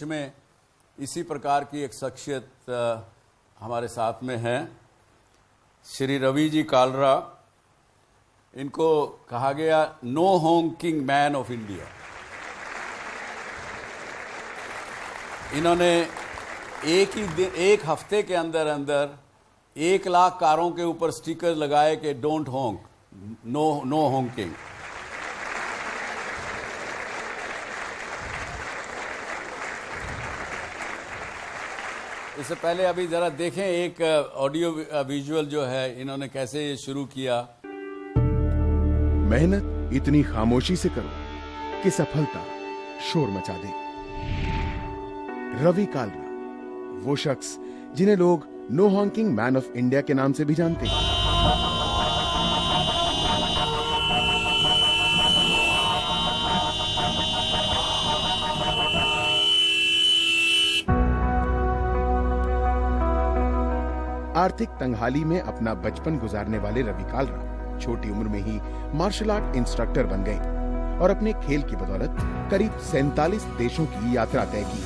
में इसी प्रकार की एक शख्सियत हमारे साथ में है, श्री रवि जी कालरा। इनको कहा गया no honking man of India. इन्होंने एक हफ्ते के अंदर अंदर 1 लाख कारों के ऊपर स्टिकर लगाए कि डोंट हॉन्क, नो हॉन्किंग। इससे पहले अभी जरा देखें एक ऑडियो विजुअल जो है इन्होंने कैसे ये शुरू किया। मेहनत इतनी खामोशी से करो कि सफलता शोर मचा दे। रवि कालरा, वो शख्स जिन्हें लोग no honking man of India के नाम से भी जानते हैं। आर्थिक तंगहाली में अपना बचपन गुजारने वाले रवि कालरा छोटी उम्र में ही मार्शल आर्ट इंस्ट्रक्टर बन गए और अपने खेल की बदौलत करीब 47 देशों की यात्रा तय की।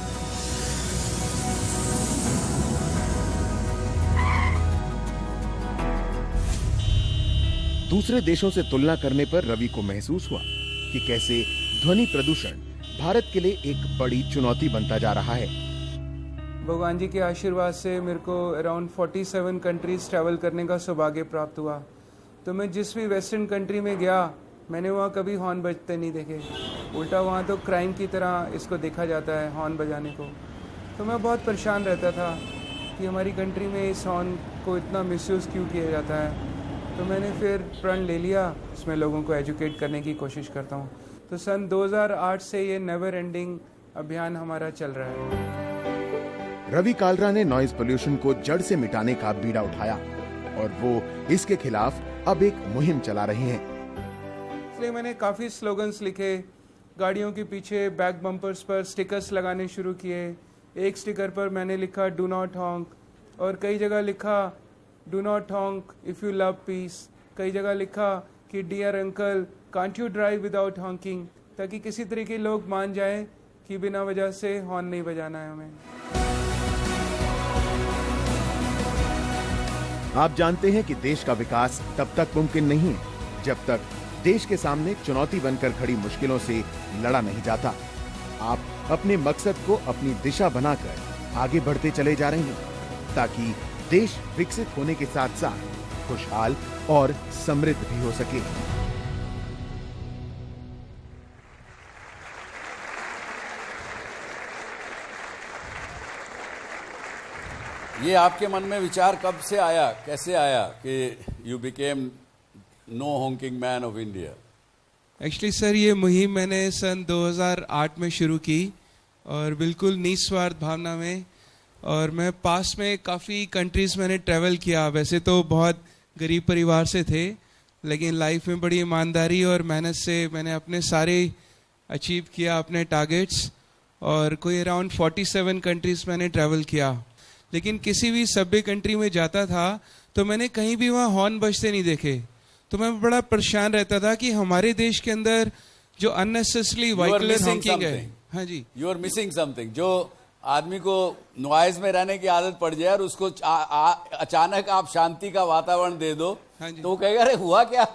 दूसरे देशों से तुलना करने पर रवि को महसूस हुआ कि कैसे ध्वनि प्रदूषण भारत के लिए एक बड़ी चुनौती बनता जा रहा है। भगवान जी के आशीर्वाद से मेरे को अराउंड 47 कंट्रीज ट्रैवल करने का सौभाग्य प्राप्त हुआ। तो मैं जिस भी वेस्टर्न कंट्री में गया, मैंने वहाँ कभी हॉर्न बजते नहीं देखे। उल्टा वहाँ तो क्राइम की तरह इसको देखा जाता है, हॉर्न बजाने को। तो मैं बहुत परेशान रहता था कि हमारी कंट्री में इस हॉर्न को इतना मिसयूज़ क्यों किया जाता है। तो मैंने फिर प्रण ले लिया, इसमें लोगों को एजुकेट करने की कोशिश करता हूँ। तो सन 2008 से ये नेवर एंडिंग अभियान हमारा चल रहा है। रवि कालरा ने नॉइज पोल्यूशन को जड़ से मिटाने का बीड़ा उठाया और वो इसके खिलाफ अब एक मुहिम चला रहे हैं। इसलिए मैंने काफ़ी स्लोगन्स लिखे, गाड़ियों के पीछे बैक बम्पर्स पर स्टिकर्स लगाने शुरू किए। एक स्टिकर पर मैंने लिखा डू नॉट हॉन्क, और कई जगह लिखा do not honk if you love peace. कई जगह लिखा कि dear uncle can't you drive without honking, ताकि किसी तरह के लोग मान जाएं कि बिना वजह से हॉर्न नहीं बजाना है हमें। आप जानते हैं कि देश का विकास तब तक मुमकिन नहीं है जब तक देश के सामने चुनौती बनकर खड़ी मुश्किलों से लड़ा नहीं जाता। आप अपने मकसद को अपनी दिशा बनाकर आगे बढ़ते चले जा रहे हैं ताकि देश विकसित होने के साथ साथ खुशहाल और समृद्ध भी हो सके। ये आपके मन में विचार कब से आया, कैसे आया कि you became no honking man of India? Actually sir, ये मुहिम मैंने सन 2008 में शुरू की और बिल्कुल निस्वार्थ भावना में। और मैं पास में काफ़ी कंट्रीज़ मैंने ट्रैवल किया। वैसे तो बहुत गरीब परिवार से थे, लेकिन लाइफ में बड़ी ईमानदारी और मेहनत से मैंने अपने सारे अचीव किया अपने टारगेट्स। और कोई अराउंड 47 कंट्रीज़ मैंने ट्रैवल किया। लेकिन किसी भी सभ्य कंट्री में जाता था तो मैंने कहीं भी वहाँ हॉर्न बजते नहीं देखे। तो मैं बड़ा परेशान रहता था कि हमारे देश के अंदर जो अननेसेसरी व्हीकल हॉकिंग है। हाँ जी, यू आर मिसिंग समथिंग। जो आदमी को नॉइज में रहने की आदत पड़ जाए और उसको अचानक आप शांति का वातावरण दे दो, हाँ जी, तो वो कहेगा अरे हुआ क्या,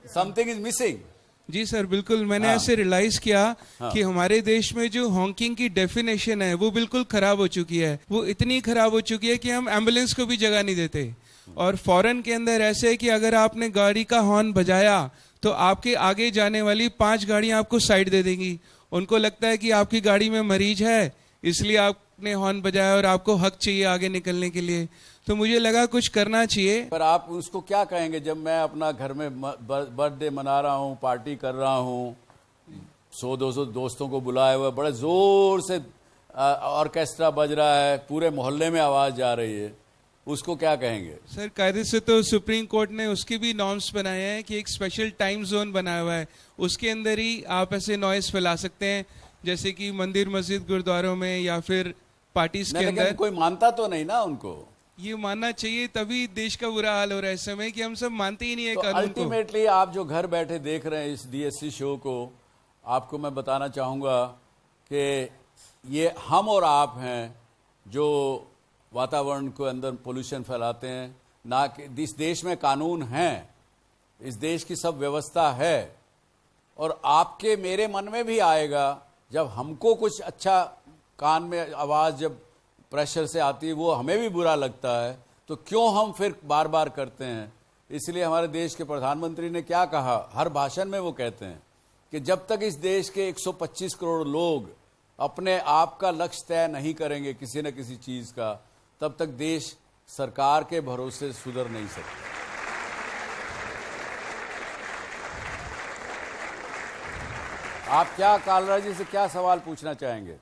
समथिंग इज मिसिंग। जी सर, बिल्कुल मैंने ऐसे रियलाइज किया कि हमारे देश में जो हॉकिंग की डेफिनेशन है वो बिल्कुल खराब हो चुकी है। वो इतनी खराब हो चुकी है कि हम एम्बुलेंस को भी जगह नहीं देते। और फॉरेन के अंदर ऐसे है कि अगर आपने गाड़ी का हॉर्न बजाया तो आपके आगे जाने वाली 5 गाड़ियां आपको साइड दे देंगी। उनको लगता है कि आपकी गाड़ी में मरीज है, इसलिए आपने हॉर्न बजाया और आपको हक चाहिए आगे निकलने के लिए। तो मुझे लगा कुछ करना चाहिए। पर आप उसको क्या कहेंगे जब मैं अपना घर में बर्थडे मना रहा हूँ, पार्टी कर रहा हूँ, 100-200 दोस्तों को बुलाए हुए, बड़े जोर से ऑर्केस्ट्रा बज रहा है, पूरे मोहल्ले में आवाज जा रही है, उसको क्या कहेंगे? सर, कायदे से तो सुप्रीम कोर्ट ने उसके भी नॉर्म्स बनाए हैं कि एक स्पेशल टाइम जोन बनाया हुआ है, उसके अंदर ही आप ऐसे नॉइज फैला सकते हैं, जैसे कि मंदिर मस्जिद गुरुद्वारों में या फिर पार्टीज के अंदर। कोई मानता तो नहीं ना उनको। ये मानना चाहिए, तभी देश का बुरा हाल हो रहा है इस समय कि हम सब मानते ही नहीं है तो कानून को। अल्टीमेटली आप जो घर बैठे देख रहे हैं इस डीएससी शो को, आपको मैं बताना चाहूंगा कि ये हम और आप हैं जो वातावरण के अंदर पोल्यूशन फैलाते हैं, ना कि इस देश में कानून हैं, इस देश की सब व्यवस्था है। और आपके मेरे मन में भी आएगा जब हमको कुछ अच्छा कान में आवाज़ जब प्रेशर से आती है, वो हमें भी बुरा लगता है, तो क्यों हम फिर बार बार करते हैं। इसलिए हमारे देश के प्रधानमंत्री ने क्या कहा, हर भाषण में वो कहते हैं कि जब तक इस देश के 125 करोड़ लोग अपने आप का लक्ष्य तय नहीं करेंगे किसी न किसी चीज़ का, तब तक देश सरकार के भरोसे सुधर नहीं सकता। आप क्या कालरा जी से क्या सवाल पूछना चाहेंगे?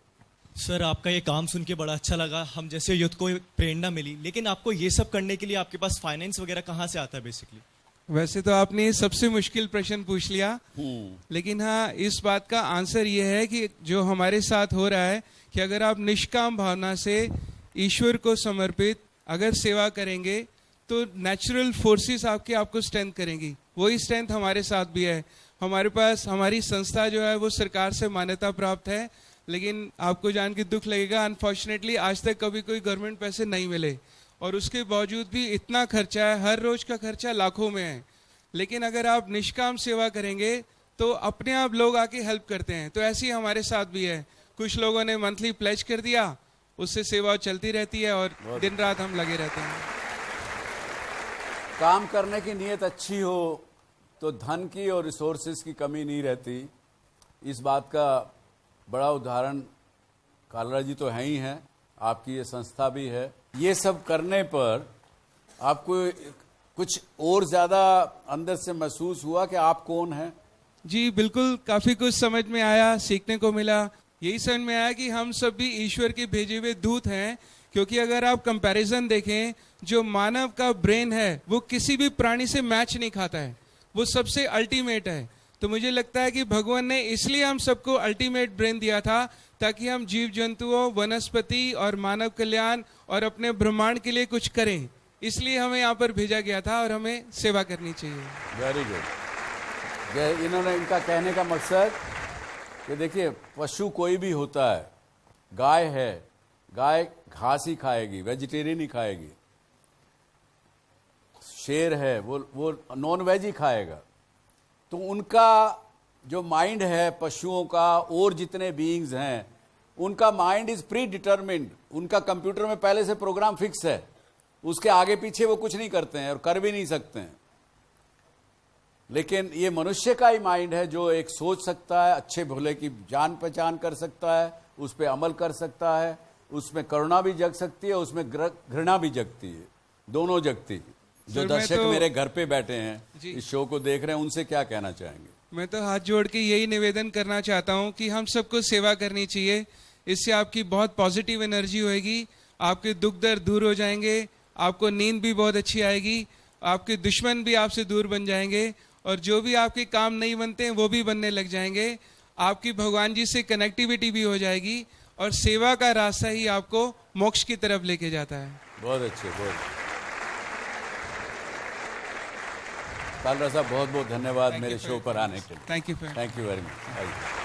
सर, आपका ये काम सुन के बड़ा अच्छा लगा, हम जैसे युद्ध को प्रेरणा मिली, लेकिन आपको ये सब करने के लिए आपके पास फाइनेंस वगैरह कहाँ से आता है बेसिकली? वैसे तो आपने सबसे मुश्किल प्रश्न पूछ लिया, लेकिन हाँ, इस बात का आंसर ये है कि जो हमारे साथ हो रहा है कि अगर आप निष्काम भावना से ईश्वर को समर्पित अगर सेवा करेंगे तो नेचुरल फोर्सेस आपको स्ट्रेंथ करेंगी। वही स्ट्रेंथ हमारे साथ भी है। हमारे पास हमारी संस्था जो है वो सरकार से मान्यता प्राप्त है, लेकिन आपको जान के दुख लगेगा, अनफॉर्चुनेटली आज तक कभी कोई गवर्नमेंट पैसे नहीं मिले, और उसके बावजूद भी इतना खर्चा है, हर रोज का खर्चा लाखों में है। लेकिन अगर आप निष्काम सेवा करेंगे तो अपने आप लोग आके हेल्प करते हैं। तो ऐसे ही हमारे साथ भी है, कुछ लोगों ने मंथली प्लेज कर दिया, उससे सेवा चलती रहती है और दिन रात हम लगे रहते हैं। काम करने की नीयत अच्छी हो तो धन की और रिसोर्सेज की कमी नहीं रहती। इस बात का बड़ा उदाहरण कालरा जी तो हैं ही हैं, आपकी ये संस्था भी है। ये सब करने पर आपको कुछ और ज़्यादा अंदर से महसूस हुआ कि आप कौन हैं? जी बिल्कुल, काफ़ी कुछ समझ में आया, सीखने को मिला। यही समझ में आया कि हम सब भी ईश्वर के भेजे हुए दूत हैं, क्योंकि अगर आप कंपैरिजन देखें, जो मानव का ब्रेन है वो किसी भी प्राणी से मैच नहीं खाता है, वो सबसे अल्टीमेट है। तो मुझे लगता है कि भगवान ने इसलिए हम सबको अल्टीमेट ब्रेन दिया था, ताकि हम जीव जंतुओं, वनस्पति और मानव कल्याण और अपने ब्रह्मांड के लिए कुछ करें। इसलिए हमें यहाँ पर भेजा गया था और हमें सेवा करनी चाहिए। Very good. इन्होंने इनका कहने का मकसद कि देखिए, पशु कोई भी होता है, गाय है, गाय घास ही खाएगी, वेजिटेरियन ही खाएगी। शेर है, वो नॉन वेज ही खाएगा। तो उनका जो माइंड है पशुओं का और जितने बीइंग्स हैं, उनका माइंड इज प्री डिटरमिन्ड। उनका कंप्यूटर में पहले से प्रोग्राम फिक्स है, उसके आगे पीछे वो कुछ नहीं करते हैं और कर भी नहीं सकते हैं। लेकिन ये मनुष्य का ही माइंड है जो एक सोच सकता है, अच्छे भले की जान पहचान कर सकता है, उस पर अमल कर सकता है, उसमें करुणा भी जग सकती है, उसमें घृणा भी जगती है, दोनों जगती है। जो दर्शक मेरे घर पे बैठे हैं, इस शो को देख रहे हैं, उनसे क्या कहना चाहेंगे? मैं तो हाथ जोड़ के यही निवेदन करना चाहता हूँ कि हम सबको सेवा करनी चाहिए। इससे आपकी बहुत पॉजिटिव एनर्जी होएगी, आपके दुख दर्द दूर हो जाएंगे, आपको नींद भी बहुत अच्छी आएगी, आपके दुश्मन भी आपसे दूर बन जाएंगे, और जो भी आपके काम नहीं बनते हैं वो भी बनने लग जाएंगे। आपकी भगवान जी से कनेक्टिविटी भी हो जाएगी, और सेवा का रास्ता ही आपको मोक्ष की तरफ लेके जाता है। बहुत अच्छे, बहुत। कालरा साहब, बहुत बहुत धन्यवाद मेरे शो पर आने के लिए। Thank you very much.